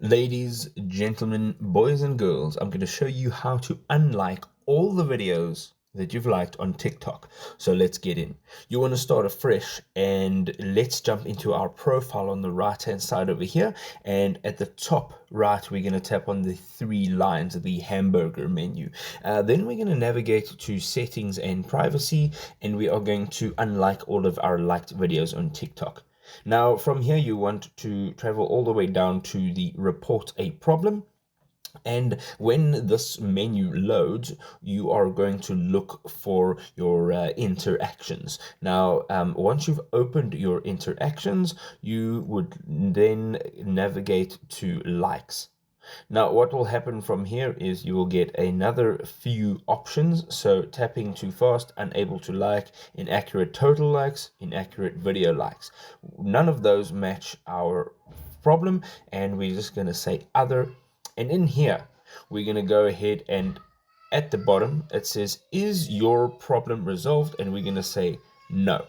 Ladies, gentlemen, boys and girls, I'm going to show you how to unlike all the videos that you've liked on TikTok. So let's get in. You want to start afresh, and let's jump into our profile on the right hand side over here. And at the top right, we're going to tap on the three lines of the hamburger menu. Then we're going to navigate to settings and privacy, and we are going to unlike all of our liked videos on TikTok. Now, from here, you want to travel all the way down to the report a problem. And when this menu loads, you are going to look for your interactions. Now, once you've opened your interactions, you would then navigate to likes. Now, what will happen from here is you will get another few options. So tapping too fast, unable to like, inaccurate total likes, inaccurate video likes. None of those match our problem, and we're just going to say other. And in here, we're going to go ahead and at the bottom, it says, is your problem resolved? And we're going to say no.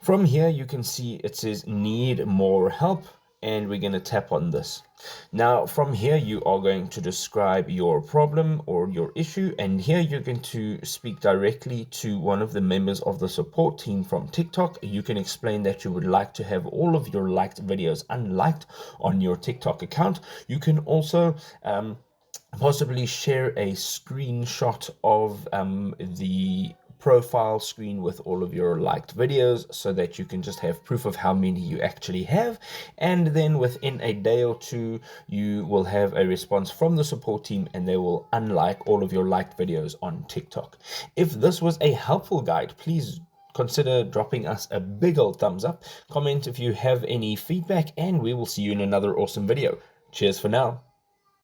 From here, you can see it says need more help, and we're going to tap on this. Now, from here, you are going to describe your problem or your issue, and here you're going to speak directly to one of the members of the support team from TikTok. You can explain that you would like to have all of your liked videos unliked on your TikTok account. You can also possibly share a screenshot of the profile screen with all of your liked videos so that you can just have proof of how many you actually have. And then within a day or two, you will have a response from the support team, and they will unlike all of your liked videos on TikTok. If this was a helpful guide, please consider dropping us a big old thumbs up. Comment if you have any feedback, and we will see you in another awesome video. Cheers for now.